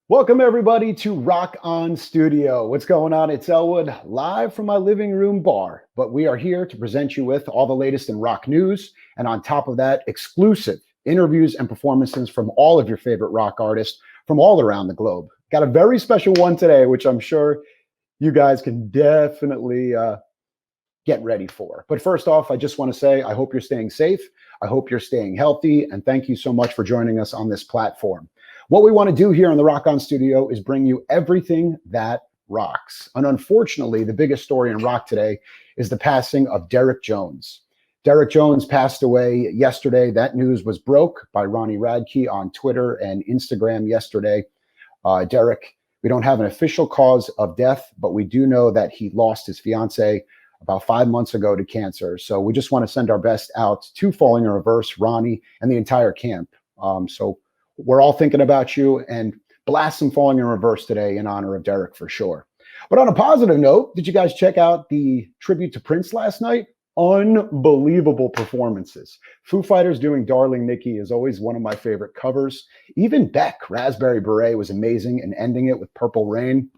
Welcome, everybody, to Rock On Studio. What's going on? It's Elwood, live from my living room bar. But we are here to present you with all the latest in rock news. And on top of that, exclusive interviews and performances from all of your favorite rock artists from all around the globe. Got a very special one today, which I'm sure you guys can definitely get ready for. But first off, I just want to say I hope you're staying safe. I hope you're staying healthy. And thank you so much for joining us on this platform. What we want to do here in the Rock On Studio is bring you everything that rocks. And unfortunately, the biggest story in rock today is the passing of Derek Jones. Derek Jones passed away yesterday. That news was broke by Ronnie Radke on Twitter and Instagram yesterday. Derek, we don't have an official cause of death, but we do know that he lost his fiance about 5 months ago to cancer. So we just want to send our best out to Falling in Reverse, Ronnie, and the entire camp. So we're all thinking about you, and blast some Falling in Reverse today in honor of Derek for sure. But on a positive note, did you guys check out the tribute to Prince last night? Unbelievable performances. Foo Fighters doing Darling Nikki is always one of my favorite covers. Even Beck, Raspberry Beret, was amazing, and ending it with Purple Rain.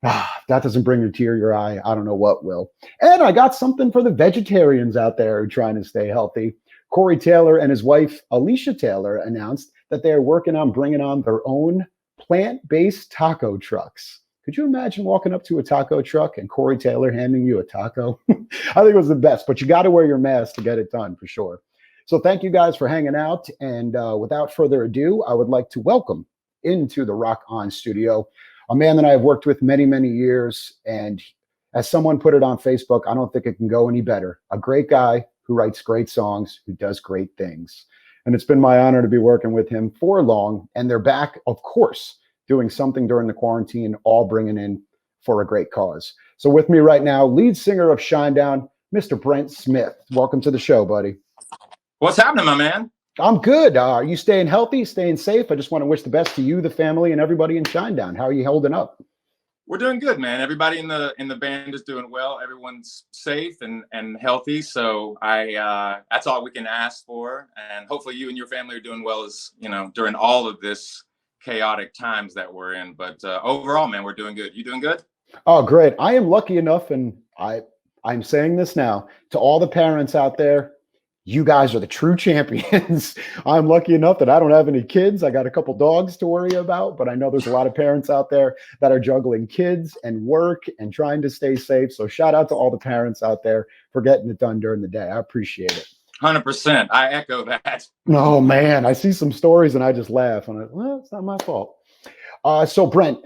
That doesn't bring a tear to your eye. I don't know what will. And I got something for the vegetarians out there who are trying to stay healthy. Corey Taylor and his wife, Alicia Taylor, announced that they are working on bringing on their own plant-based taco trucks. Could you imagine walking up to a taco truck and Corey Taylor handing you a taco? I think it was the best, but you got to wear your mask to get it done for sure. So thank you guys for hanging out. And without further ado, I would like to welcome into the Rock On Studio a man that I have worked with many, many years. And as someone put it on Facebook, I don't think it can go any better. A great guy who writes great songs, who does great things. And it's been my honor to be working with him for long. And they're back, of course, doing something during the quarantine, all bringing in for a great cause. So with me right now, lead singer of Shinedown, Mr. Brent Smith. Welcome to the show, buddy. What's happening, my man? I'm good. Are you staying healthy, staying safe? I just want to wish the best to you, the family, and everybody in Shinedown. How are you holding up? We're doing good, man. Everybody in the band is doing well. Everyone's safe and healthy. So that's all we can ask for. And hopefully you and your family are doing well as, during all of this chaotic times that we're in. But overall, man, we're doing good. You doing good? Oh, great. I am lucky enough, and I'm saying this now to all the parents out there. You guys are the true champions. I'm lucky enough that I don't have any kids. I got a couple dogs to worry about, but I know there's a lot of parents out there that are juggling kids and work and trying to stay safe. So shout out to all the parents out there for getting it done during the day. I appreciate it. 100%. I echo that. Oh, man. I see some stories and I just laugh. And well, it's not my fault. So Brent,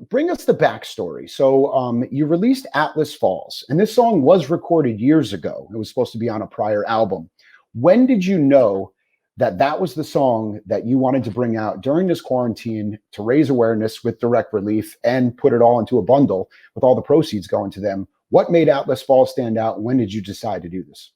bring us the backstory. So you released Atlas Falls, and this song was recorded years ago. It was supposed to be on a prior album. When did you know that that was the song that you wanted to bring out during this quarantine to raise awareness with Direct Relief and put it all into a bundle with all the proceeds going to them? What made Atlas Falls stand out? When did you decide to do this?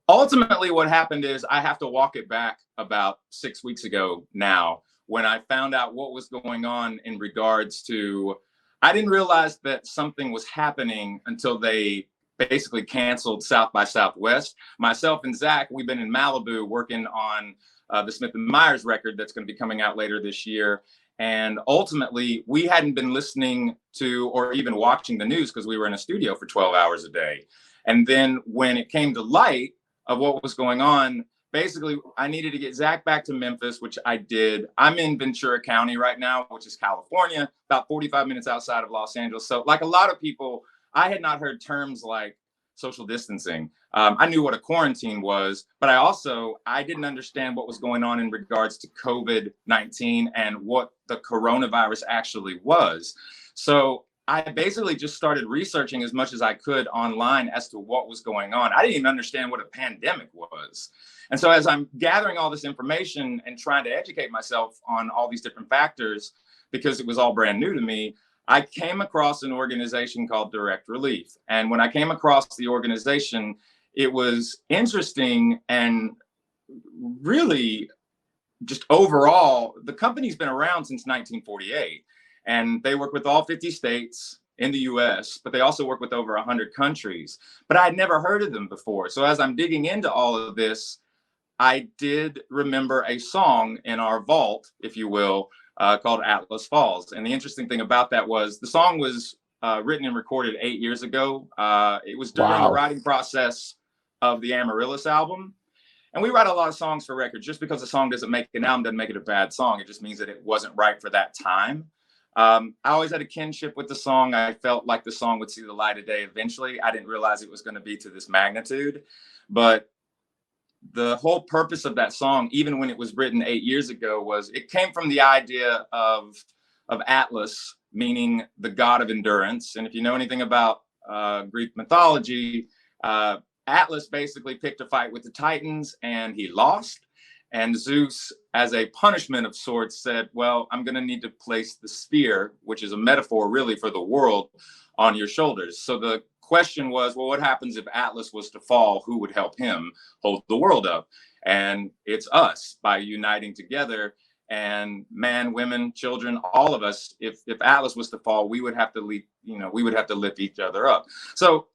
Ultimately, what happened is I have to walk it back about 6 weeks ago now, when I found out what was going on in regards to, I didn't realize that something was happening until they basically canceled South by Southwest. Myself and Zach, we've been in Malibu working on the Smith & Myers record that's going to be coming out later this year. And ultimately, we hadn't been listening to or even watching the news because we were in a studio for 12 hours a day. And then when it came to light of what was going on, basically, I needed to get Zach back to Memphis, which I did. I'm in Ventura County right now, which is California, about 45 minutes outside of Los Angeles. So like a lot of people, I had not heard terms like social distancing. I knew what a quarantine was, but I didn't understand what was going on in regards to COVID-19 and what the coronavirus actually was. So I basically just started researching as much as I could online as to what was going on. I didn't even understand what a pandemic was. And so as I'm gathering all this information and trying to educate myself on all these different factors, because it was all brand new to me, I came across an organization called Direct Relief. And when I came across the organization, it was interesting and really just overall, the company's been around since 1948. And they work with all 50 states in the US, but they also work with over 100 countries. But I'd never heard of them before. So as I'm digging into all of this, I did remember a song in our vault, if you will, called Atlas Falls. And the interesting thing about that was the song was written and recorded 8 years ago. It was during the Wow. writing process of the Amaryllis album. And we write a lot of songs for records. Just because a song doesn't make an album doesn't make it a bad song. It just means that it wasn't right for that time. I always had a kinship with the song. I felt like the song would see the light of day eventually. I didn't realize it was going to be to this magnitude. But the whole purpose of that song, even when it was written 8 years ago, was it came from the idea of Atlas, meaning the god of endurance. And if you know anything about Greek mythology, Atlas basically picked a fight with the Titans and he lost. And Zeus, as a punishment of sorts, said, well, I'm going to need to place the spear, which is a metaphor really for the world, on your shoulders. So the question was, well, what happens if Atlas was to fall? Who would help him hold the world up? And it's us, by uniting together. And man, women, children, all of us, if Atlas was to fall, we would have to lift each other up. So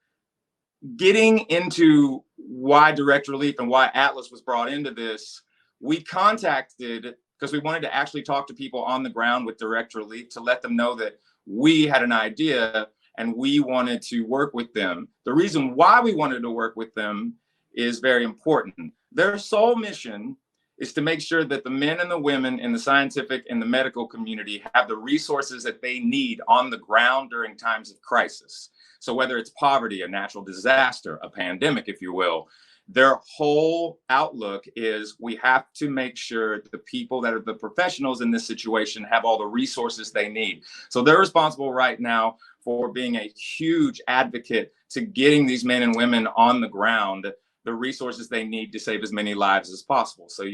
getting into why direct relief and why Atlas was brought into this, we contacted, because we wanted to actually talk to people on the ground with direct relief to let them know that we had an idea and we wanted to work with them. The reason why we wanted to work with them is very important. Their sole mission is to make sure that the men and the women in the scientific and the medical community have the resources that they need on the ground during times of crisis. So whether it's poverty, a natural disaster, a pandemic, if you will, their whole outlook is we have to make sure the people that are the professionals in this situation have all the resources they need. So they're responsible right now for being a huge advocate to getting these men and women on the ground the resources they need to save as many lives as possible. So,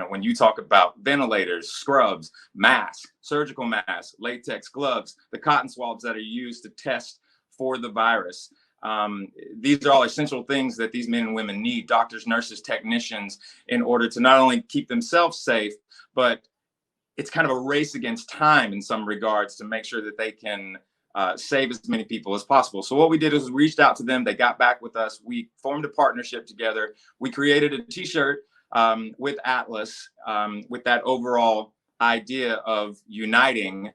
when you talk about ventilators, scrubs, masks, surgical masks, latex gloves, the cotton swabs that are used to test for the virus, these are all essential things that these men and women need, doctors, nurses, technicians, in order to not only keep themselves safe, but it's kind of a race against time in some regards to make sure that they can save as many people as possible. So what we did is we reached out to them. They got back with us. We formed a partnership together. We created a t-shirt with Atlas with that overall idea of uniting.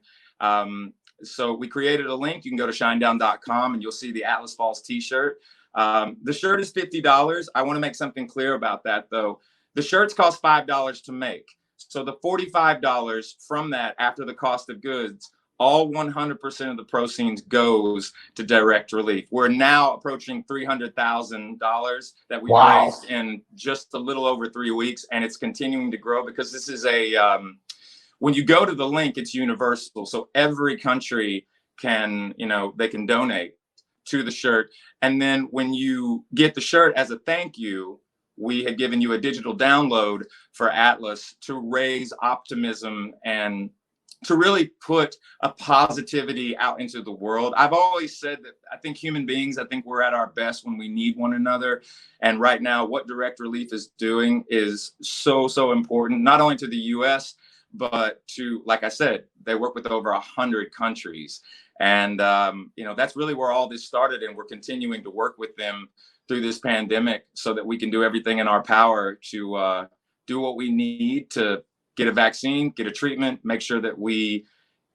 So we created a link. You can go to shinedown.com and you'll see the Atlas Falls t-shirt. The shirt is $50. I want to make something clear about that, though. The shirts cost $5 to make. So the $45 from that, after the cost of goods, all 100% of the proceeds goes to direct relief. We're now approaching $300,000 that we raised in just a little over 3 weeks, and it's continuing to grow because this is when you go to the link, it's universal. So every country can, they can donate to the shirt. And then when you get the shirt as a thank you, we had given you a digital download for Atlas to raise optimism and to really put a positivity out into the world. I've always said that I think human beings, we're at our best when we need one another. And right now, what direct relief is doing is so, so important, not only to the US, but to, like I said, they work with over 100 countries. And, that's really where all this started. And we're continuing to work with them through this pandemic so that we can do everything in our power to do what we need to get a vaccine, get a treatment, make sure that we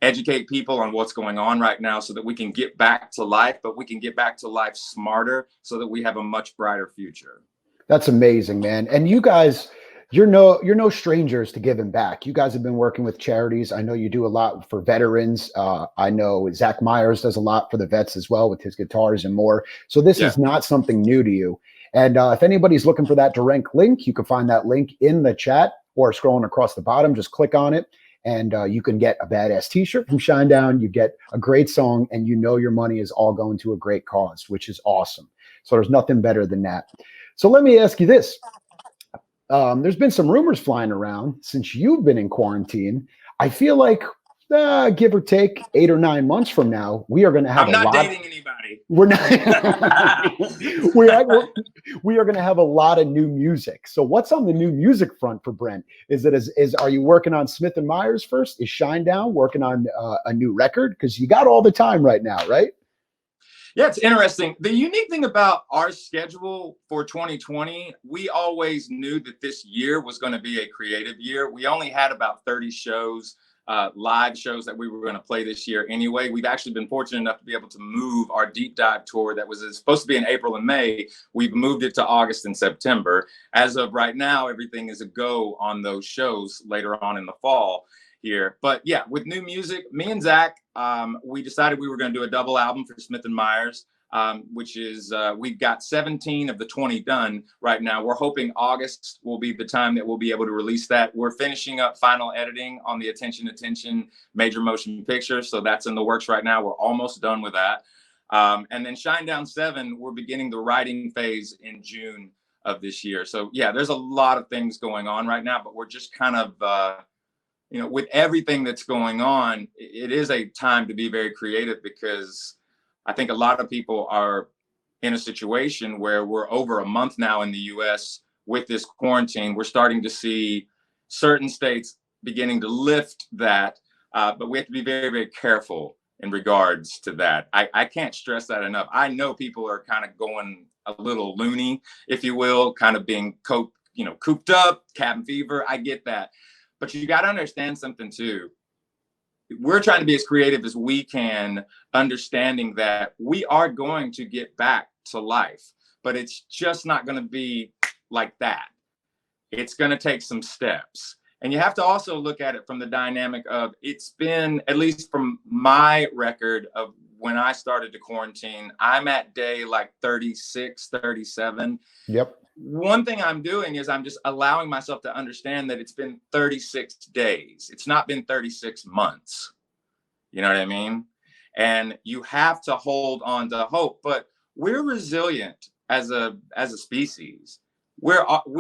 educate people on what's going on right now so that we can get back to life, but we can get back to life smarter so that we have a much brighter future. That's amazing, man. And you guys, you're no strangers to giving back. You guys have been working with charities. I know you do a lot for veterans. I know Zach Myers does a lot for the vets as well with his guitars and more. So this is not something new to you. And if anybody's looking for that direct link, you can find that link in the chat or scrolling across the bottom. Just click on it and you can get a badass t-shirt from Shinedown. You get a great song and your money is all going to a great cause, which is awesome. So there's nothing better than that. So let me ask you this. There's been some rumors flying around since you've been in quarantine. I feel like give or take 8 or 9 months from now, we are going to have I'm not dating anybody. We're not. we are going to have a lot of new music. So what's on the new music front for Brent? Are you working on Smith and Myers first? Is Shinedown working on a new record? Because you got all the time right now, right? Yeah, it's interesting. The unique thing about our schedule for 2020, we always knew that this year was going to be a creative year. We only had about 30 shows, live shows that we were going to play this year anyway. We've actually been fortunate enough to be able to move our deep dive tour that was supposed to be in April and May. We've moved it to August and September. As of right now, everything is a go on those shows later on in the fall here. But yeah, with new music, me and Zach, we decided we were going to do a double album for Smith and Myers, which is we've got 17 of the 20 done right now. We're hoping August will be the time that we'll be able to release that. We're finishing up final editing on the Attention major motion picture, so that's in the works right now. We're almost done with that. And then Shinedown 7, we're beginning the writing phase in June of this year. So yeah, there's a lot of things going on right now, but we're just kind of with everything that's going on, it is a time to be very creative, because I think a lot of people are in a situation where we're over a month now in the US with this quarantine. We're starting to see certain states beginning to lift that, but we have to be very, very careful in regards to that. I can't stress that enough. I know people are kind of going a little loony, if you will, kind of being cooped up, cabin fever. I get that. But you got to understand something too. We're trying to be as creative as we can, understanding that we are going to get back to life, but it's just not going to be like that. It's going to take some steps. And you have to also look at it from the dynamic of, it's been, at least from my record of when I started to quarantine, I'm at day like 36, 37. Yep. One thing I'm doing is I'm just allowing myself to understand that it's been 36 days. It's not been 36 months. You know what I mean? And you have to hold on to hope, but we're resilient as a species. We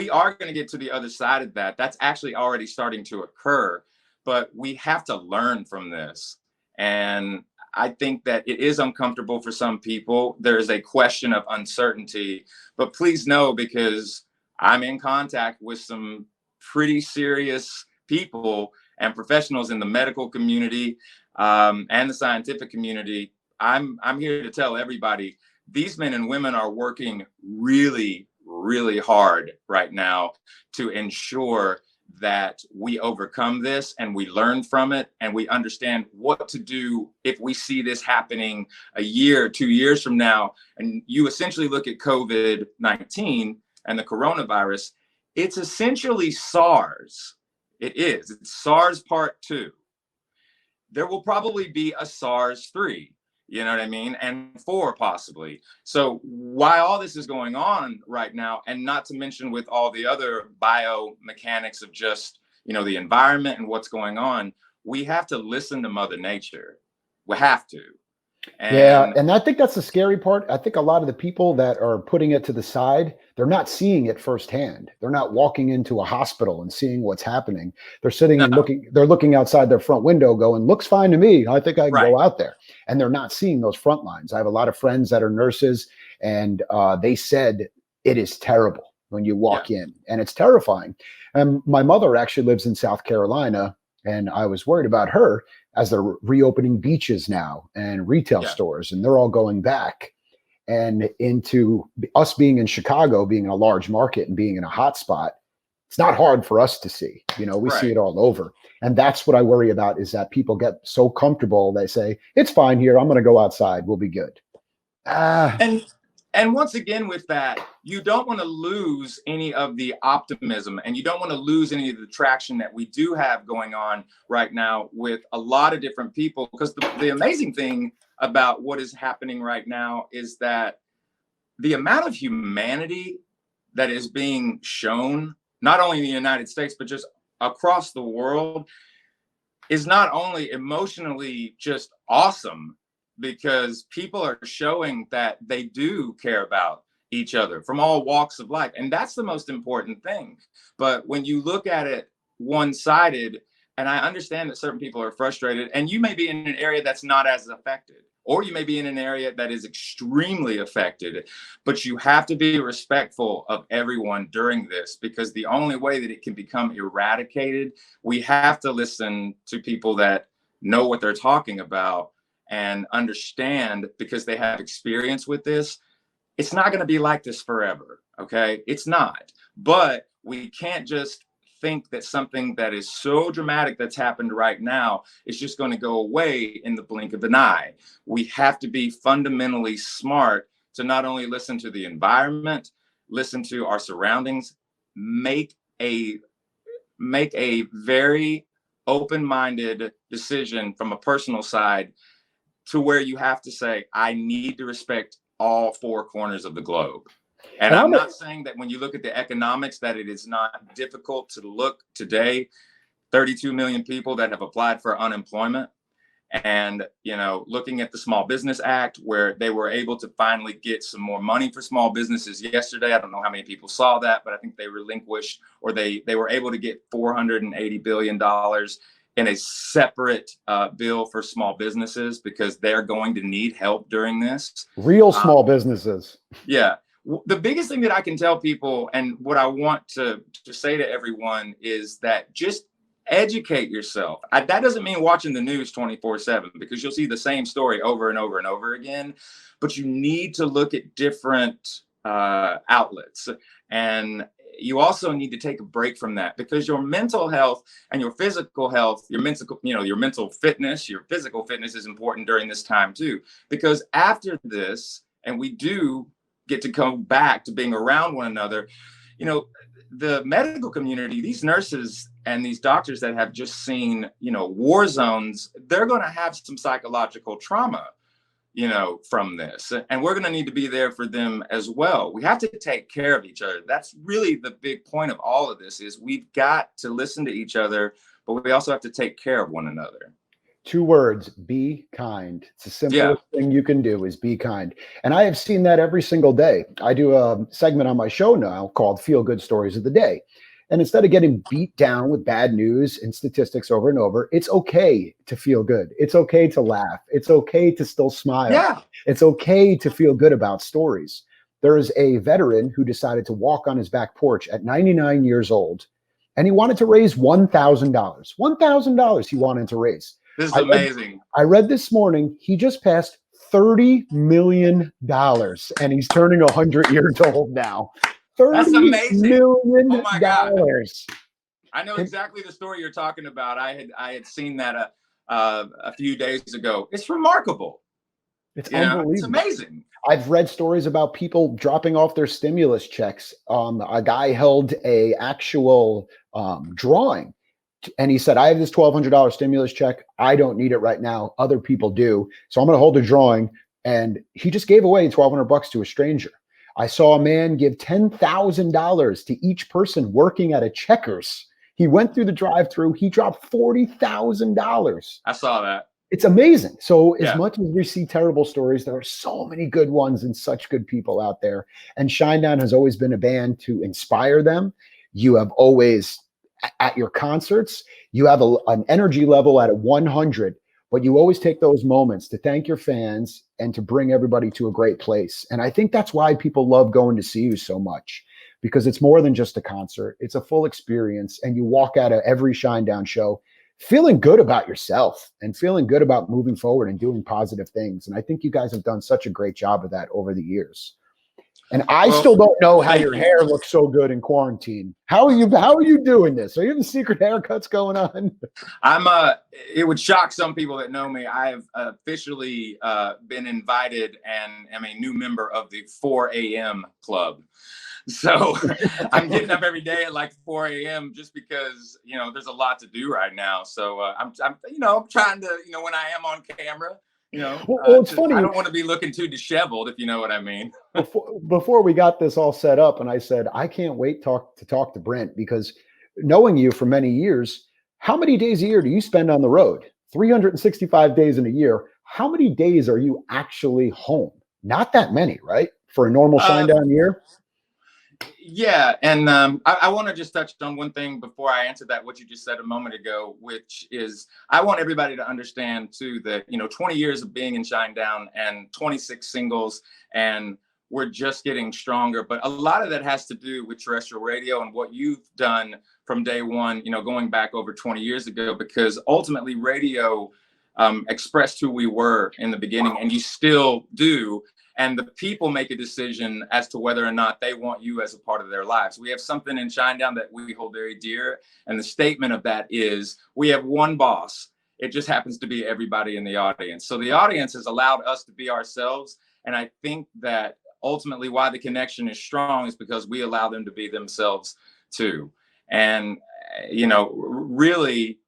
are going to get to the other side of that. That's actually already starting to occur, but we have to learn from this. And I think that it is uncomfortable for some people. There is a question of uncertainty, but please know, because I'm in contact with some pretty serious people and professionals in the medical community and the scientific community. I'm here to tell everybody, these men and women are working really, really hard right now to ensure that we overcome this and we learn from it and we understand what to do if we see this happening a year, 2 years from now. And you essentially look at COVID-19 and the coronavirus, it's essentially SARS. It is. It's SARS part 2. There will probably be a SARS 3. You know what I mean? And 4 possibly. So while all this is going on right now, and not to mention with all the other biomechanics of just, the environment and what's going on, we have to listen to Mother Nature. We have to. And I think that's the scary part. I think a lot of the people that are putting it to the side, they're not seeing it firsthand. They're not walking into a hospital and seeing what's happening. They're sitting and looking outside their front window going, looks fine to me. I think I can go out there. And they're not seeing those front lines. I have a lot of friends that are nurses, and they said it is terrible when you walk in, and it's terrifying. And my mother actually lives in South Carolina, and I was worried about her as they're reopening beaches now and retail stores, and they're all going back. And into us being in Chicago, being in a large market and being in a hot spot, it's not hard for us to see. We see it all over. And that's what I worry about, is that people get so comfortable, they say, it's fine here, I'm going to go outside, we'll be good. And once again, with that, you don't want to lose any of the optimism, and you don't want to lose any of the traction that we do have going on right now with a lot of different people. Because the amazing thing about what is happening right now is that the amount of humanity that is being shown, not only in the United States, but just across the world, is not only emotionally just awesome, because people are showing that they do care about each other from all walks of life. And that's the most important thing. But when you look at it one-sided, and I understand that certain people are frustrated, and you may be in an area that's not as affected, or you may be in an area that is extremely affected, but you have to be respectful of everyone during this, because the only way that it can become eradicated, we have to listen to people that know what they're talking about and understand, because they have experience with this, it's not going to be like this forever. Okay. It's not. But we can't just think that something that is so dramatic that's happened right now is just going to go away in the blink of an eye. We have to be fundamentally smart to not only listen to the environment, listen to our surroundings, make a very open-minded decision from a personal side, to where you have to say, I need to respect all four corners of the globe. And I'm not saying that when you look at the economics that it is not difficult to look today. 32 million people that have applied for unemployment. And, looking at the Small Business Act, where they were able to finally get some more money for small businesses yesterday. I don't know how many people saw that, but I think they relinquished, or they were able to get $480 billion in a separate bill for small businesses, because they're going to need help during this. Real small businesses. Yeah. The biggest thing that I can tell people, and what I want to say to everyone, is that just educate yourself. That doesn't mean watching the news 24/7, because you'll see the same story over and over and over again. But you need to look at different outlets, and you also need to take a break from that, because your mental health and your physical health, your mental fitness, your physical fitness is important during this time too. Because after this, and we do get to come back to being around one another, the medical community, these nurses and these doctors that have just seen, war zones, they're going to have some psychological trauma, from this. And we're going to need to be there for them as well. We have to take care of each other. That's really the big point of all of this, is we've got to listen to each other, but we also have to take care of one another. 2 words: be kind. It's the simplest thing you can do, is be kind. And I have seen that every single day. I do a segment on my show now called Feel Good Stories of the Day. And instead of getting beat down with bad news and statistics over and over, it's okay to feel good. It's okay to laugh. It's okay to still smile. Yeah. It's okay to feel good about stories. There is a veteran who decided to walk on his back porch at 99 years old, and he wanted to raise $1,000. $1,000 he wanted to raise. This is amazing. I read this morning, he just passed $30 million, and he's turning 100 years old now. That's amazing. $30 million. Oh my God. I know exactly the story you're talking about. I had seen that a few days ago. It's remarkable. It's unbelievable. It's amazing. I've read stories about people dropping off their stimulus checks. A guy held a actual drawing, and he said, I have this $1,200 stimulus check. I don't need it right now. Other people do. So I'm going to hold a drawing. And he just gave away $1,200 to a stranger. I saw a man give $10,000 to each person working at a Checkers. He went through the drive-through. He dropped $40,000. I saw that. It's amazing. So as much as we see terrible stories, there are so many good ones and such good people out there. And Shinedown has always been a band to inspire them. You have always, at your concerts, you have an energy level at a 100. But you always take those moments to thank your fans and to bring everybody to a great place. And I think that's why people love going to see you so much, because it's more than just a concert. It's a full experience. And you walk out of every Shinedown show feeling good about yourself and feeling good about moving forward and doing positive things. And I think you guys have done such a great job of that over the years. And I still don't know how your hair looks so good in quarantine. How are you doing this? Are you having secret haircuts going on? It would shock some people that know me. I have officially been invited and am a new member of the 4 a.m. club. So I'm getting up every day at like 4 a.m. just because, there's a lot to do right now. So I'm trying to, when I am on camera, it's funny. I don't want to be looking too disheveled, if you know what I mean. Before we got this all set up, and I said, I can't wait to talk to Brent, because knowing you for many years, how many days a year do you spend on the road? 365 days in a year. How many days are you actually home? Not that many, right? For a normal Shinedown year? Yeah. And I want to just touch on one thing before I answer that, what you just said a moment ago, which is I want everybody to understand too that, 20 years of being in Shinedown and 26 singles, and we're just getting stronger. But a lot of that has to do with terrestrial radio and what you've done from day one, going back over 20 years ago, because ultimately radio expressed who we were in the beginning, and you still do. And the people make a decision as to whether or not they want you as a part of their lives. We have something in Shinedown that we hold very dear. And the statement of that is, we have one boss. It just happens to be everybody in the audience. So the audience has allowed us to be ourselves. And I think that ultimately why the connection is strong is because we allow them to be themselves too. And, really,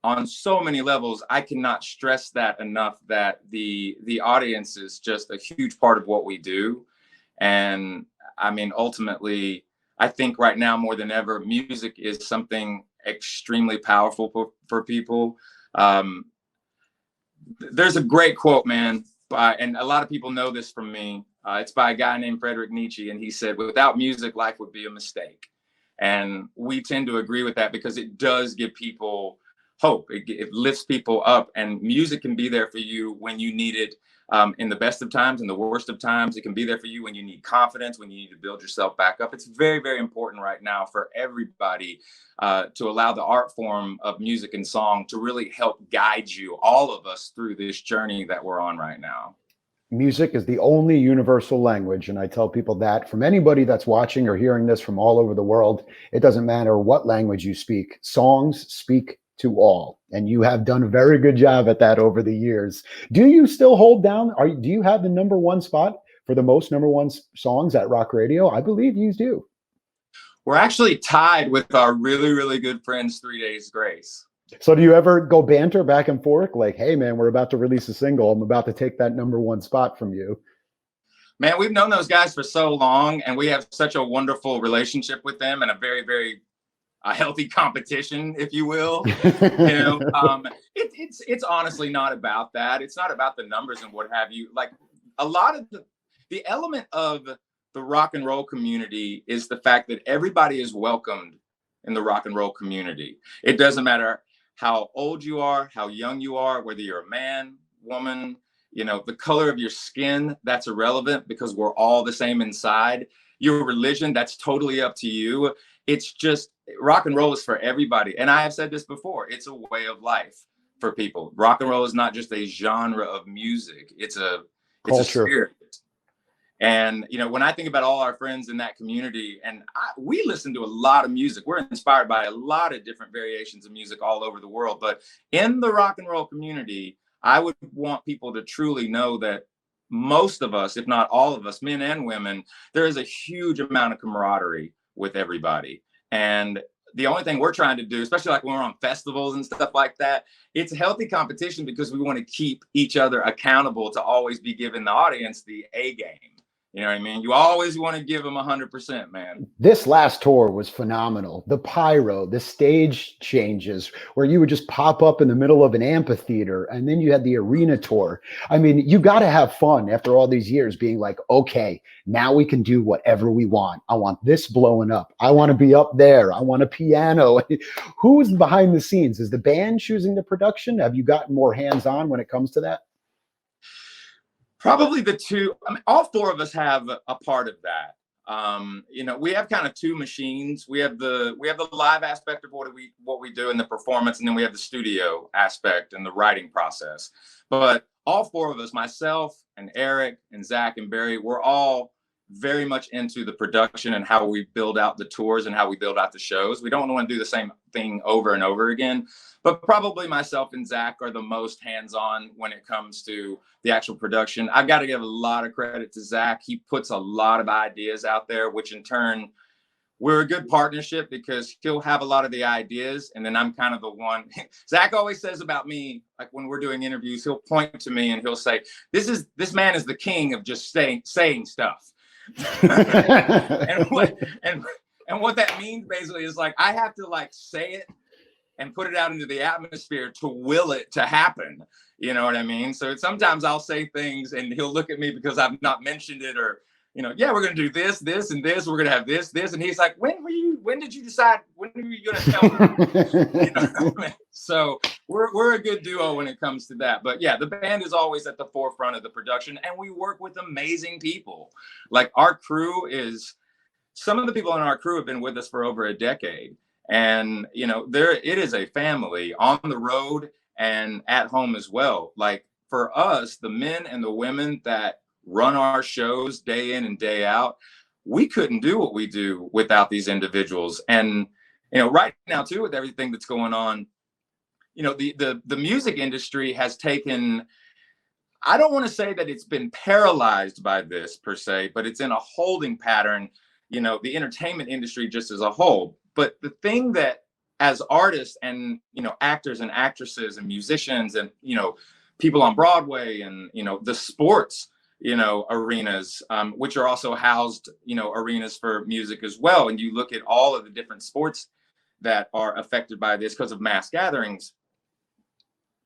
on so many levels, I cannot stress that enough, that the audience is just a huge part of what we do. And I mean, ultimately, I think right now more than ever, music is something extremely powerful for people. There's a great quote, man, and a lot of people know this from me. It's by a guy named Friedrich Nietzsche, and he said, "Without music, life would be a mistake." And we tend to agree with that because it does give people hope. It lifts people up, and music can be there for you when you need it, in the best of times and the worst of times. It can be there for you when you need confidence, when you need to build yourself back up. It's very, very important right now for everybody to allow the art form of music and song to really help guide you, all of us, through this journey that we're on right now. Music is the only universal language. And I tell people that from anybody that's watching or hearing this from all over the world, it doesn't matter what language you speak, songs speak to all. And you have done a very good job at that over the years. Do you still hold down? Do you have the number one spot for the most number one songs at rock radio? I believe you do. We're actually tied with our really, really good friends, 3 Days Grace. So do you ever go banter back and forth? Like, hey, man, we're about to release a single. I'm about to take that number one spot from you. Man, we've known those guys for so long, and we have such a wonderful relationship with them, and a very, very healthy competition, if you will. It's honestly not about that. It's not about the numbers and what have you. Like, a lot of the element of the rock and roll community is the fact that everybody is welcomed in the rock and roll community. It doesn't matter how old you are, how young you are, whether you're a man, woman, the color of your skin, that's irrelevant, because we're all the same inside. Your religion, that's totally up to you. It's just, rock and roll is for everybody. And I have said this before, it's a way of life for people. Rock and roll is not just a genre of music. It's a spirit. And, when I think about all our friends in that community, and we listen to a lot of music. We're inspired by a lot of different variations of music all over the world. But in the rock and roll community, I would want people to truly know that most of us, if not all of us, men and women, there is a huge amount of camaraderie with everybody. And the only thing we're trying to do, especially like when we're on festivals and stuff like that, it's a healthy competition because we want to keep each other accountable to always be giving the audience the A game. You know what I mean? You always want to give them 100%, man. This last tour was phenomenal. The pyro, the stage changes where you would just pop up in the middle of an amphitheater, and then you had the arena tour. I mean, you got to have fun after all these years being like, okay, now we can do whatever we want. I want this blowing up. I want to be up there. I want a piano. Who's behind the scenes? Is the band choosing the production? Have you gotten more hands-on when it comes to that? Probably the two. I mean, all four of us have a part of that. We have kind of two machines. We have the live aspect of what we do in the performance, and then we have the studio aspect and the writing process. But all four of us, myself and Eric and Zach and Barry, we're all very much into the production and how we build out the tours and how we build out the shows. We don't want to do the same thing over and over again, but probably myself and Zach are the most hands-on when it comes to the actual production. I've got to give a lot of credit to Zach. He puts a lot of ideas out there, which in turn, we're a good partnership because he'll have a lot of the ideas. And then I'm kind of the one. Zach always says about me, like when we're doing interviews, he'll point to me and he'll say, this man is the king of just saying stuff. and what that means basically is like, I have to like say it and put it out into the atmosphere to will it to happen. You know what I mean? So sometimes I'll say things and he'll look at me because I've not mentioned it, or, yeah, we're going to do this, this, and this. We're going to have this, this. And he's like, when did you decide? When were you going to tell me? So we're a good duo when it comes to that. But yeah, the band is always at the forefront of the production, and we work with amazing people. Like our crew some of the people in our crew have been with us for over a decade. And, it is a family on the road and at home as well. Like for us, the men and the women that run our shows day in and day out, we couldn't do what we do without these individuals. And right now too, with everything that's going on, the music industry has taken, I don't want to say that it's been paralyzed by this per se, but it's in a holding pattern, the entertainment industry just as a whole. But the thing that as artists and, actors and actresses and musicians and, people on Broadway and, the sports, arenas, which are also housed, arenas for music as well. And you look at all of the different sports that are affected by this because of mass gatherings.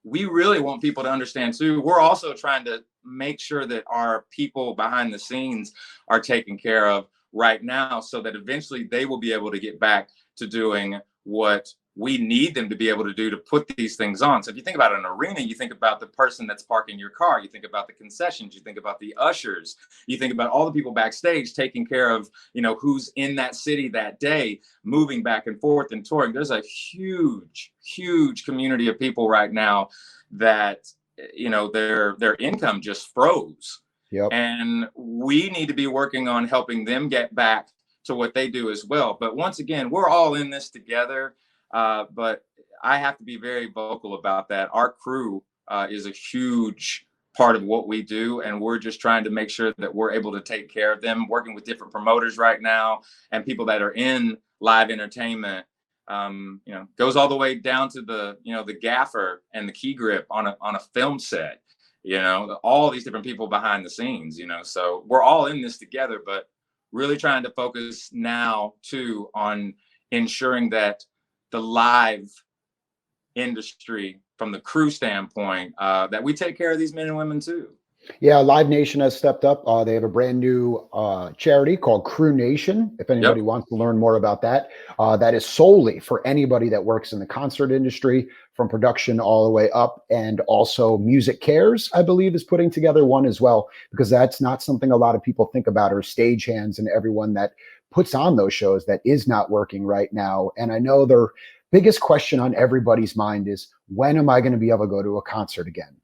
We really want people to understand too, we're also trying to make sure that our people behind the scenes are taken care of right now so that eventually they will be able to get back to doing what we need them to be able to do to put these things on. So if you think about an arena, you think about the person that's parking your car, you think about the concessions, you think about the ushers, you think about all the people backstage taking care of, who's in that city that day, moving back and forth and touring. There's a huge, huge community of people right now that, their income just froze. Yep. And we need to be working on helping them get back to what they do as well. But once again, we're all in this together. But I have to be very vocal about that. Our crew is a huge part of what we do, and we're just trying to make sure that we're able to take care of them, working with different promoters right now and people that are in live entertainment. Goes all the way down to the gaffer and the key grip on a film set, all these different people behind the scenes, so we're all in this together, but really trying to focus now too on ensuring that the live industry from the crew standpoint, that we take care of these men and women too. Yeah, Live Nation has stepped up. They have a brand new charity called Crew Nation. If anybody wants to learn more about that, that is solely for anybody that works in the concert industry, from production all the way up. And also Music Cares, I believe, is putting together one as well, because that's not something a lot of people think about, or stagehands and everyone that puts on those shows that is not working right now. And I know their biggest question on everybody's mind is, when am I going to be able to go to a concert again?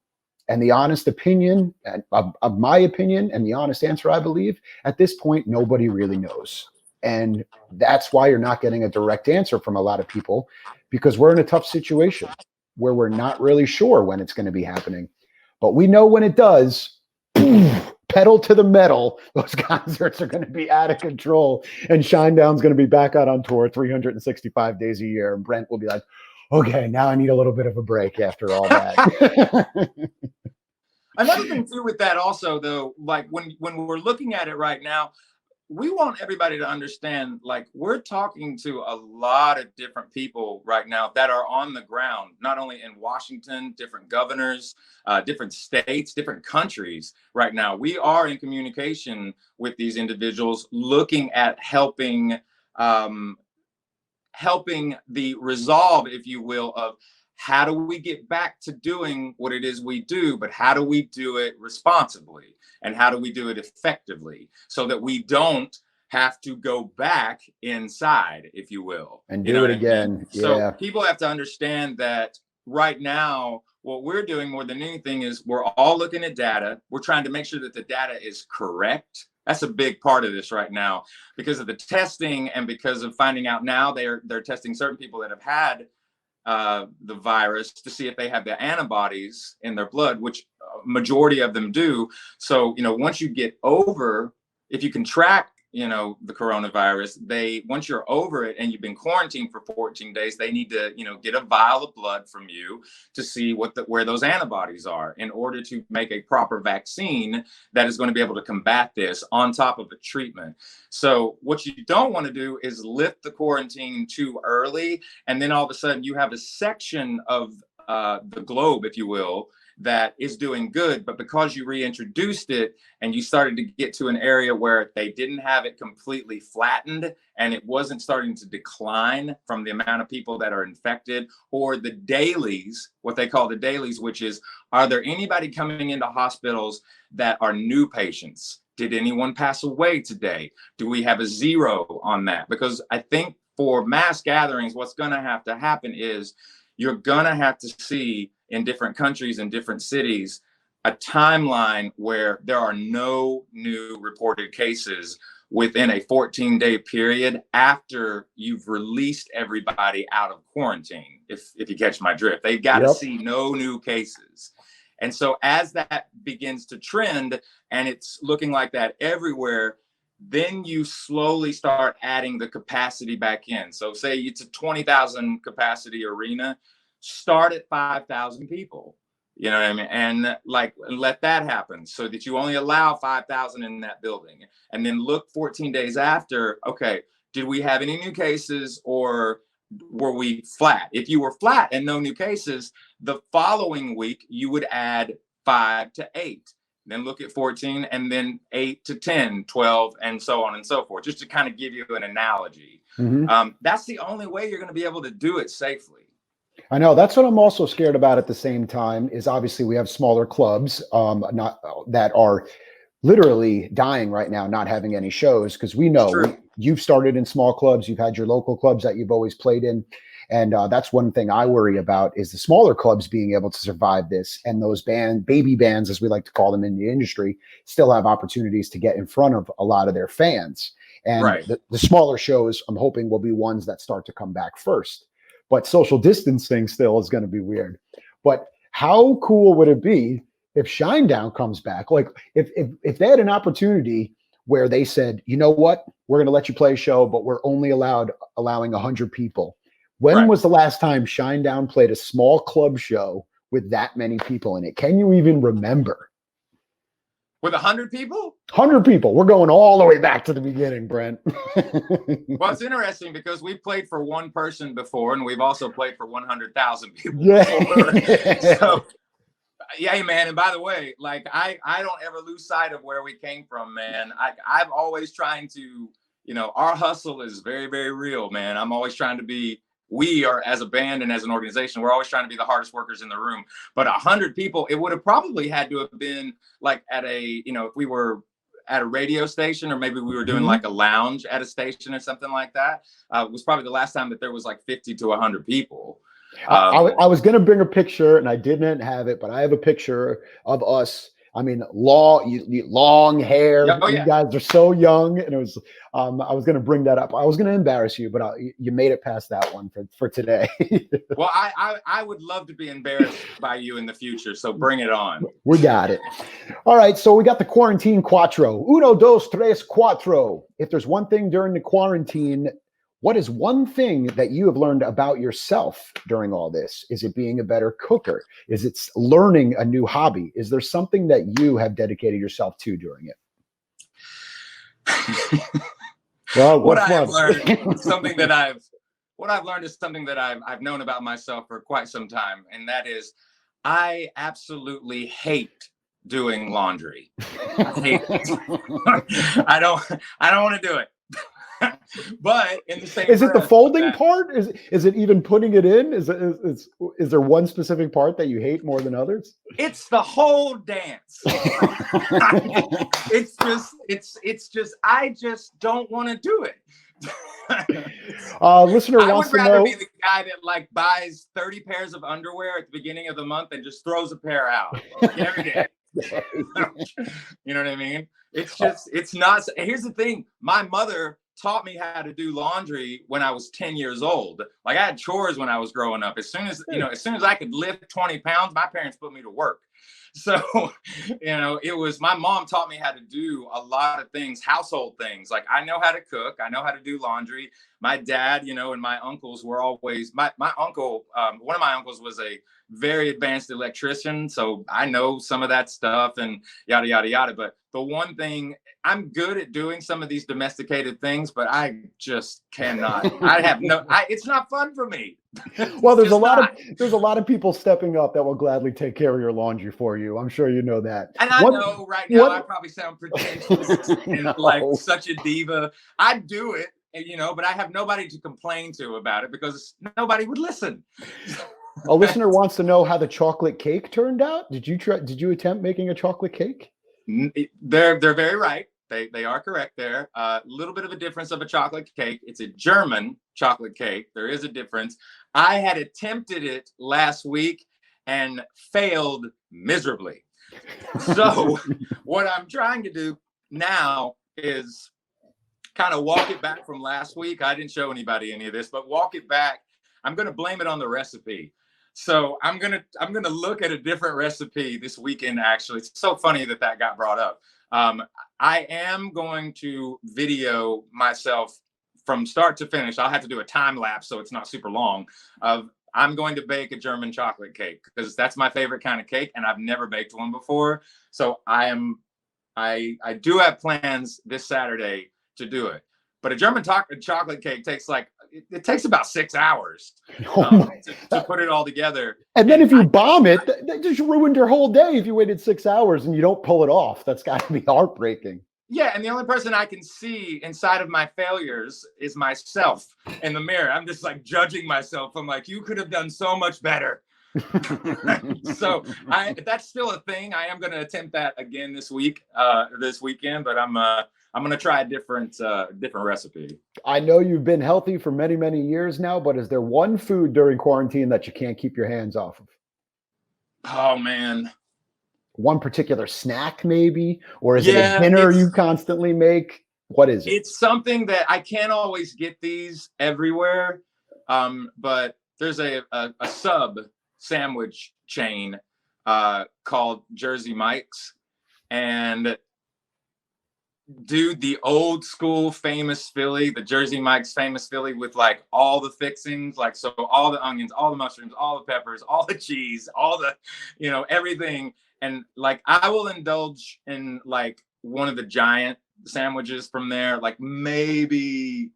And the honest opinion of my opinion, and the honest answer, I believe, at this point, nobody really knows. And that's why you're not getting a direct answer from a lot of people, because we're in a tough situation where we're not really sure when it's going to be happening. But we know when it does, pedal to the metal, those concerts are going to be out of control. And Shinedown's going to be back out on tour 365 days a year. And Brent will be like, okay, now I need a little bit of a break after all that. Another thing too with that also, though, like when we're looking at it right now, we want everybody to understand, like, we're talking to a lot of different people right now that are on the ground, not only in Washington, different governors, different states, different countries right now. We are in communication with these individuals, looking at helping the resolve, if you will, of how do we get back to doing what it is we do, but how do we do it responsibly, and how do we do it effectively, so that we don't have to go back inside, if you will, and do it again. So people have to understand that right now, what we're doing more than anything is we're all looking at data. We're trying to make sure that the data is correct. That's a big part of this right now, because of the testing and because of finding out now they're testing certain people that have had the virus to see if they have the antibodies in their blood, which majority of them do. So, once you get over, if you can track, the coronavirus, once you're over it and you've been quarantined for 14 days, they need to, get a vial of blood from you to see where those antibodies are, in order to make a proper vaccine that is going to be able to combat this on top of the treatment. So what you don't want to do is lift the quarantine too early, and then all of a sudden you have a section of the globe, if you will, that is doing good, but because you reintroduced it and you started to get to an area where they didn't have it completely flattened and it wasn't starting to decline from the amount of people that are infected, or the dailies, what they call the dailies, which is, are there anybody coming into hospitals that are new patients? Did anyone pass away today? Do we have a zero on that? Because I think for mass gatherings, what's going to happen is you're going to have to see in different countries and different cities a timeline where there are no new reported cases within a 14-day period after you've released everybody out of quarantine, if you catch my drift. They've got to see no new cases. And so as that begins to trend, and it's looking like that everywhere, then you slowly start adding the capacity back in. So say it's a 20,000 capacity arena, start at 5,000 people. You know what I mean? And let that happen so that you only allow 5,000 in that building. And then look 14 days after, okay, did we have any new cases or were we flat? If you were flat and no new cases, the following week you would add 5 to 8. Then look at 14 and then 8 to 10, 12, and so on and so forth, just to kind of give you an analogy. That's the only way you're going to be able to do it safely. I know that's what I'm also scared about at the same time is obviously we have smaller clubs not that are literally dying right now, not having any shows, because we know you've started in small clubs, you've had your local clubs that you've always played in. And that's one thing I worry about is the smaller clubs being able to survive this, and those baby bands, as we like to call them in the industry, still have opportunities to get in front of a lot of their fans. And the smaller shows, I'm hoping, will be ones that start to come back first. But social distancing still is going to be weird. But how cool would it be if Shinedown comes back? Like if they had an opportunity where they said, you know what, we're going to let you play a show, but we're only allowing 100 people. When was the last time Shinedown played a small club show with that many people in it? Can you even remember? With 100 people? 100 people. We're going all the way back to the beginning, Brent. Well, it's interesting because we've played for one person before, and we've also played for 100,000 people before. So, yeah, man. And by the way, like I don't ever lose sight of where we came from, man. I'm always trying to, our hustle is very, very real, man. I'm always trying to be. We are, as a band and as an organization, we're always trying to be the hardest workers in the room. But 100 people, it would have probably had to have been like at a, if we were at a radio station, or maybe we were doing like a lounge at a station or something like that. It was probably the last time that there was like 50 to 100 people. I was going to bring a picture and I didn't have it, but I have a picture of us. I mean, long hair. You guys are so young, and it was. I was going to bring that up. I was going to embarrass you, but you made it past that one for today. Well, I would love to be embarrassed by you in the future, so bring it on. We got it. All right, so we got the quarantine quattro. Uno, dos, tres, cuatro. If there's one thing during the quarantine, what is one thing that you have learned about yourself during all this? Is it being a better cooker? Is it learning a new hobby? Is there something that you have dedicated yourself to during it? Well, what I've learned is something that I've known about myself for quite some time, and that is I absolutely hate doing laundry. I hate it. I don't want to do it. But in the same, is it the folding part? Is it even putting it in? Is there one specific part that you hate more than others? It's the whole dance. It's just I just don't want to do it. Listener I wants would to rather know. be the guy that like buys 30 pairs of underwear at the beginning of the month and just throws a pair out every day. You know what I mean? It's not. Here's the thing. My mother taught me how to do laundry when I was 10 years old. Like I had chores when I was growing up. As soon as I could lift 20 pounds, my parents put me to work. So, it was, my mom taught me how to do a lot of things, household things. Like I know how to cook. I know how to do laundry. My dad, and my uncles were always, my uncle, one of my uncles was a very advanced electrician. So I know some of that stuff and yada, yada, yada. But the one thing, I'm good at doing some of these domesticated things, but I just cannot. It's not fun for me. Well, there's a lot of people stepping up that will gladly take care of your laundry for you. I'm sure you know that. And I know right now I probably sound pretentious and like such a diva. I do it, but I have nobody to complain to about it because nobody would listen. A listener wants to know how the chocolate cake turned out. Did you attempt making a chocolate cake? They're very right. They are correct there. A little bit of a difference of a chocolate cake. It's a German chocolate cake. There is a difference. I had attempted it last week and failed miserably. So what I'm trying to do now is kind of walk it back from last week. I didn't show anybody any of this, but walk it back. I'm going to blame it on the recipe. So I'm going to look at a different recipe this weekend. Actually, it's so funny that got brought up. I am going to video myself from start to finish. I'll have to do a time lapse so it's not super long. I'm going to bake a German chocolate cake because that's my favorite kind of cake, and I've never baked one before. So I do have plans this Saturday to do it. But a German chocolate cake takes it takes about 6 hours to put it all together. And then if you bomb it, that just ruined your whole day if you waited 6 hours and you don't pull it off. That's got to be heartbreaking. Yeah, and the only person I can see inside of my failures is myself in the mirror. I'm just like judging myself. I'm like, you could have done so much better. So that's still a thing. I am going to attempt that again this weekend, but I'm going to try a different recipe. I know you've been healthy for many, many years now, but is there one food during quarantine that you can't keep your hands off of? Oh man. One particular snack maybe, or is it a dinner you constantly make? What is it? It's something that I can't always get these everywhere. But there's a sub sandwich chain called Jersey Mike's, and dude, the old school famous Philly, the Jersey Mike's famous Philly with like all the fixings, like so all the onions, all the mushrooms, all the peppers, all the cheese, all the, everything. And like I will indulge in like one of the giant sandwiches from there, like maybe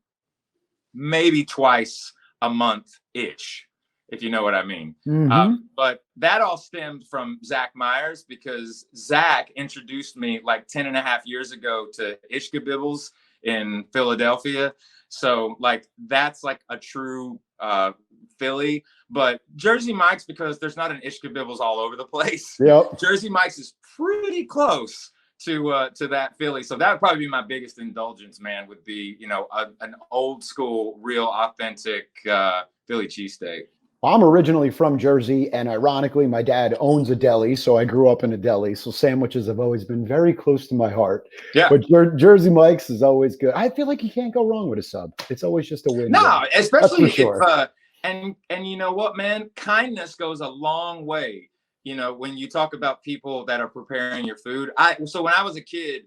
twice a month ish, if you know what I mean. Mm-hmm. But that all stemmed from Zach Myers, because Zach introduced me like 10 and a half years ago to Ishkabibbles in Philadelphia. So like that's like a true Philly. But Jersey Mike's, because there's not an Ishkabibbles all over the place. Yep. Jersey Mike's is pretty close to that Philly. So that would probably be my biggest indulgence, man, would be, an old school, real authentic Philly cheesesteak. I'm originally from Jersey, and ironically, my dad owns a deli, so I grew up in a deli. So sandwiches have always been very close to my heart. Yeah. But Jersey Mike's is always good. I feel like you can't go wrong with a sub. It's always just a win. No, especially sure. if and you know what, man, kindness goes a long way. When you talk about people that are preparing your food. So when I was a kid,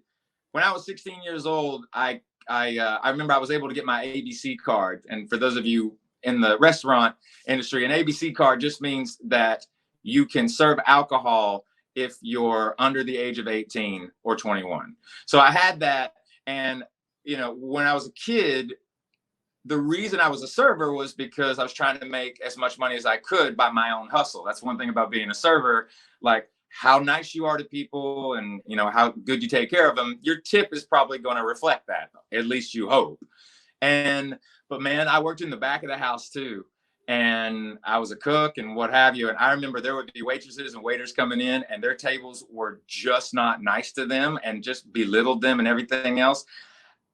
when I was 16 years old, I remember I was able to get my ABC card. And for those of you in the restaurant industry, an ABC card just means that you can serve alcohol if you're under the age of 18 or 21. So I had that. And, when I was a kid, the reason I was a server was because I was trying to make as much money as I could by my own hustle. That's one thing about being a server, like how nice you are to people and, how good you take care of them. Your tip is probably going to reflect that, at least you hope. But man, I worked in the back of the house too. And I was a cook and what have you. And I remember there would be waitresses and waiters coming in, and their tables were just not nice to them and just belittled them and everything else.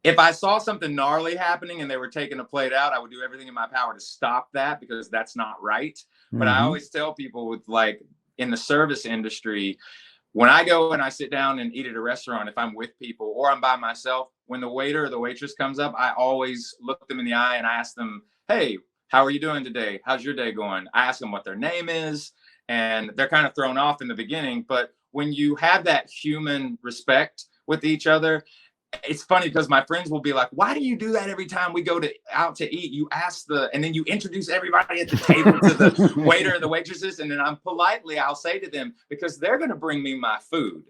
If I saw something gnarly happening and they were taking a plate out, I would do everything in my power to stop that, because that's not right. Mm-hmm. But I always tell people with like in the service industry, when I go and I sit down and eat at a restaurant, if I'm with people or I'm by myself, when the waiter or the waitress comes up, I always look them in the eye and I ask them, hey, how are you doing today? How's your day going? I ask them what their name is, and they're kind of thrown off in the beginning. But when you have that human respect with each other, it's funny because my friends will be like, why do you do that every time we go out to eat? You ask and then you introduce everybody at the table to the waiter and the waitresses. And then I'll say to them, because they're going to bring me my food.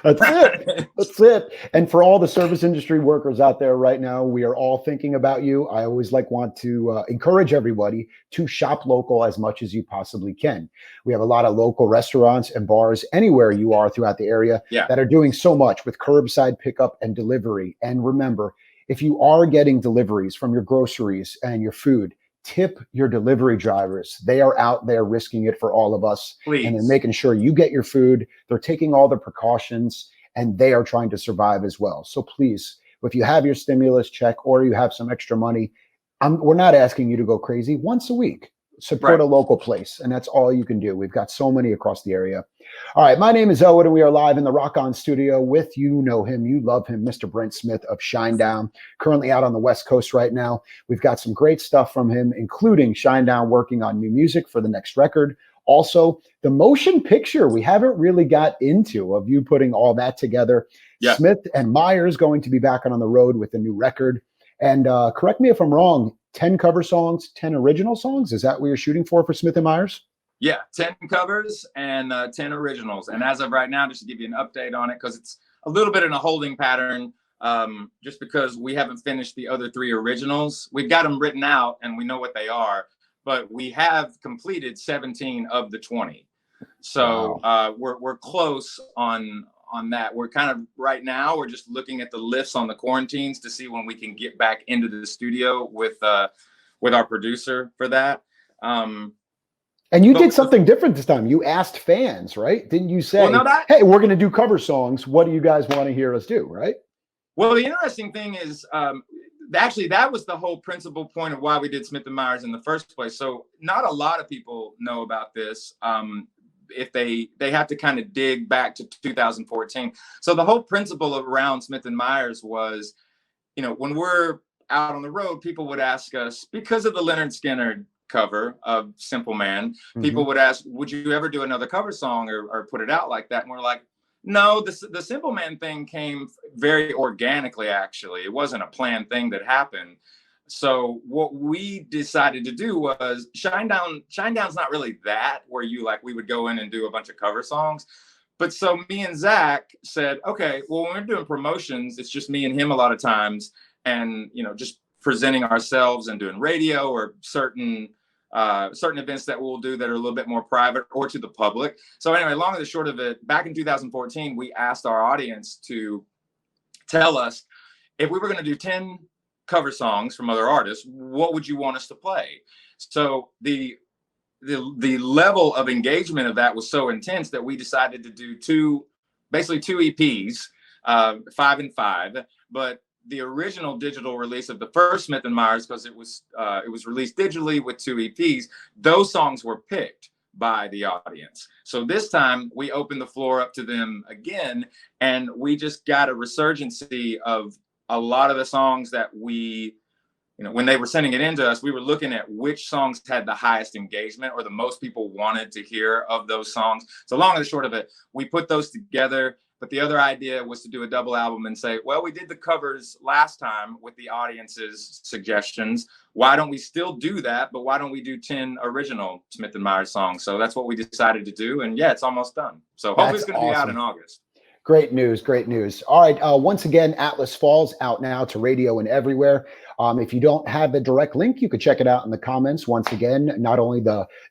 That's it. That's it. And for all the service industry workers out there right now, we are all thinking about you. I always want to encourage everybody to shop local as much as you possibly can. We have a lot of local restaurants and bars anywhere you are throughout the area that are doing so much with curbside pickup and delivery. And remember, if you are getting deliveries from your groceries and your food, tip your delivery drivers. They are out there risking it for all of us. Please. And they're making sure you get your food. They're taking all the precautions. and they are trying to survive as well. So please, if you have your stimulus check or you have some extra money, we're not asking you to go crazy. Once a week, support Right. a local place, and that's all you can do. We've got so many across the area. All right, my name is Elwood, and we are live in the Rock On studio with, you know him, you love him, Mr. Brent Smith of Shinedown, currently out on the West Coast right now. We've got some great stuff from him, including Shinedown working on new music for the next record. Also, the motion picture we haven't really got into of you putting all that together. Yeah. Smith and Myers going to be back on the road with a new record. And correct me if I'm wrong, 10 cover songs, 10 original songs. Is that what you're shooting for Smith and Myers? Yeah, 10 covers and 10 originals. And as of right now, just to give you an update on it, because it's a little bit in a holding pattern, just because we haven't finished the other 3 originals. We've got them written out and we know what they are, but we have completed 17 of the 20. So we're close on that. We're kind of right now, we're just looking at the lifts on the quarantines to see when we can get back into the studio with our producer for that. And you did something different this time. You asked fans, right? Didn't you say, hey, we're going to do cover songs. What do you guys want to hear us do, right? Well, the interesting thing is, actually, that was the whole principal point of why we did Smith and Myers in the first place. So not a lot of people know about this. If they have to kind of dig back to 2014. So the whole principle around Smith and Myers was, when we're out on the road, people would ask us, because of the Leonard Skinner cover of Simple Man, people would ask, would you ever do another cover song or put it out like that? And we're like, no, the Simple Man thing came very organically, actually. It wasn't a planned thing that happened. So what we decided to do was Shinedown's not really that where we would go in and do a bunch of cover songs. But so me and Zach said, okay, well, when we're doing promotions, it's just me and him a lot of times. And, just presenting ourselves and doing radio or certain events that we'll do that are a little bit more private or to the public. So anyway, long and the short of it, back in 2014, we asked our audience to tell us if we were going to do 10 cover songs from other artists, what would you want us to play? So the level of engagement of that was so intense that we decided to do two EPs, 5 and 5, but the original digital release of the first Smith and Myers, because it was released digitally with 2 EPs, those songs were picked by the audience. So this time we opened the floor up to them again, and we just got a resurgency of a lot of the songs that we, when they were sending it in to us, we were looking at which songs had the highest engagement or the most people wanted to hear of those songs. So long and the short of it, we put those together. But the other idea was to do a double album and say, well, we did the covers last time with the audience's suggestions. Why don't we still do that? But why don't we do 10 original Smith and Myers songs? So that's what we decided to do. And yeah, it's almost done. So hopefully it's going to be out in August. Great news. Great news. All right. Once again, Atlas Falls out now to radio and everywhere. If you don't have the direct link, you could check it out in the comments. Once again, not only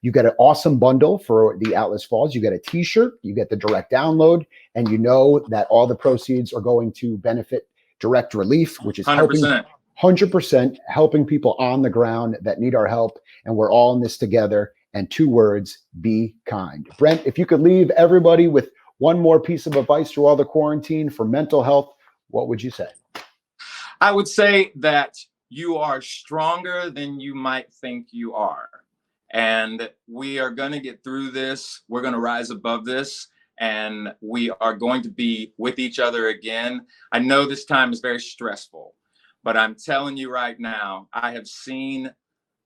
you get an awesome bundle for the Atlas Falls, you get a t-shirt, you get the direct download, and you know that all the proceeds are going to benefit Direct Relief, which is 100% helping people on the ground that need our help. And we're all in this together. And 2 words, be kind. Brent, if you could leave everybody with one more piece of advice through all the quarantine for mental health, what would you say? I would say that you are stronger than you might think you are. And we are going to get through this. We're going to rise above this. And we are going to be with each other again. I know this time is very stressful, but I'm telling you right now, I have seen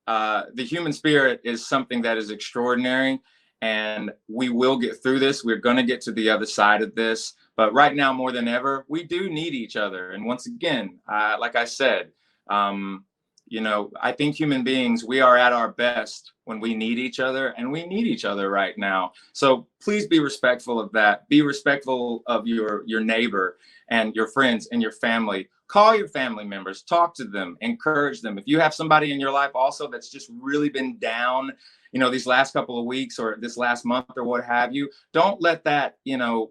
the human spirit is something that is extraordinary. And we will get through this. We're going to get to the other side of this. But right now, more than ever, we do need each other. And once again, like I said, I think human beings, we are at our best when we need each other, and we need each other right now. So please be respectful of that. Be respectful of your neighbor and your friends and your family. Call your family members, talk to them, encourage them. If you have somebody in your life also that's just really been down, these last couple of weeks or this last month or what have you, don't let that,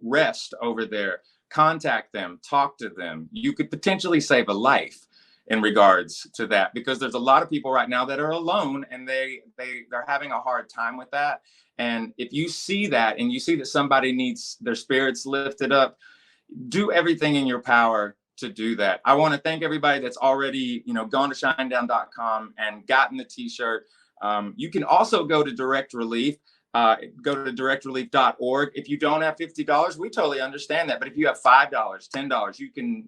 rest over there. Contact them, talk to them. You could potentially save a life in regards to that, because there's a lot of people right now that are alone and they're having a hard time with that. And if you see that and you see that somebody needs their spirits lifted up, do everything in your power to do that. I want to thank everybody that's already, gone to shinedown.com and gotten the t-shirt. You can also go to Direct Relief. Go to directrelief.org. If you don't have $50, we totally understand that. But if you have $5, $10,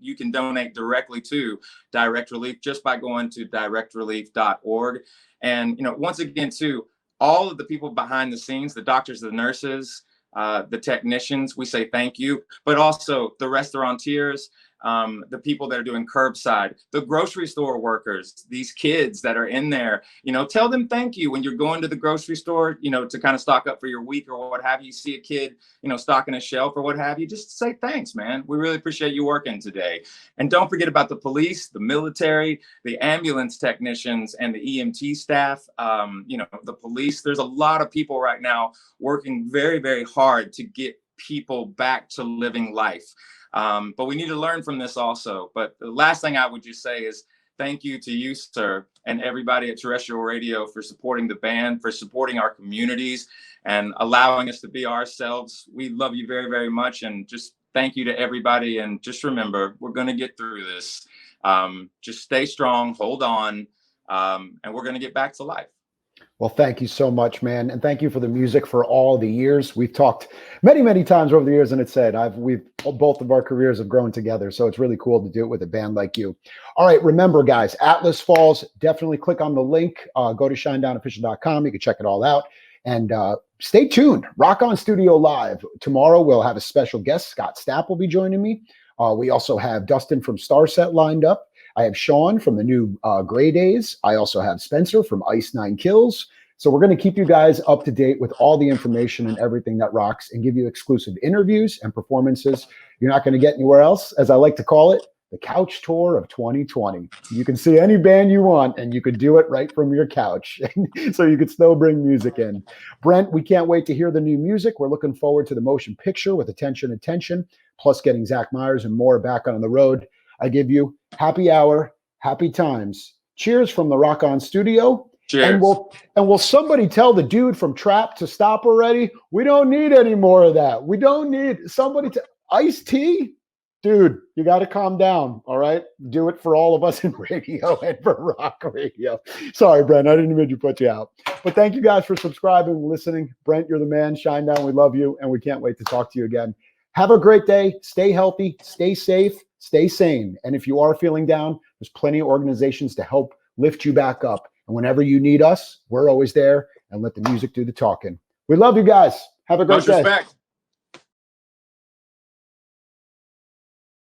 you can donate directly to Direct Relief just by going to directrelief.org. And once again, too, all of the people behind the scenes, the doctors, the nurses, the technicians, we say thank you. But also the restaurateurs, the people that are doing curbside, the grocery store workers, these kids that are in there, tell them thank you when you're going to the grocery store, to kind of stock up for your week or what have you. See a kid, stocking a shelf or what have you, just say thanks, man. We really appreciate you working today. And don't forget about the police, the military, the ambulance technicians, and the EMT staff, the police. There's a lot of people right now working very, very hard to get people back to living life. But we need to learn from this also. But the last thing I would just say is thank you to you, sir, and everybody at Terrestrial Radio for supporting the band, for supporting our communities and allowing us to be ourselves. We love you very, very much. And just thank you to everybody. And just remember, we're going to get through this. Just stay strong, hold on, and we're going to get back to life. Well, thank you so much, man. And thank you for the music for all the years. We've talked many, many times over the years, and it's said both of our careers have grown together. So it's really cool to do it with a band like you. All right. Remember, guys, Atlas Falls, definitely click on the link. Go to shinedownofficial.com. You can check it all out. And stay tuned. Rock On Studio Live. Tomorrow we'll have a special guest. Scott Stapp will be joining me. We also have Dustin from Starset lined up. I have Sean from the new Gray Days. I also have Spencer from Ice 9 Kills. So we're going to keep you guys up to date with all the information and everything that rocks and give you exclusive interviews and performances you're not going to get anywhere else. As I like to call it, the Couch Tour of 2020. You can see any band you want and you could do it right from your couch. So you could still bring music in. Brent, we can't wait to hear the new music. We're looking forward to the motion picture with Attention, plus getting Zach Myers and more back on the road. I give you happy hour, happy times. Cheers from the Rock On Studio. Cheers. And will somebody tell the dude from Trap to stop already? We don't need any more of that. We don't need somebody to Ice-T. Dude, you got to calm down. All right. Do it for all of us in radio and for rock radio. Sorry, Brent. I didn't mean to put you out. But thank you guys for subscribing and listening. Brent, you're the man. Shinedown, we love you. And we can't wait to talk to you again. Have a great day. Stay healthy. Stay safe. Stay sane. And if you are feeling down, there's plenty of organizations to help lift you back up. And whenever you need us, we're always there. And let the music do the talking. We love you guys. Have a great day. Much respect.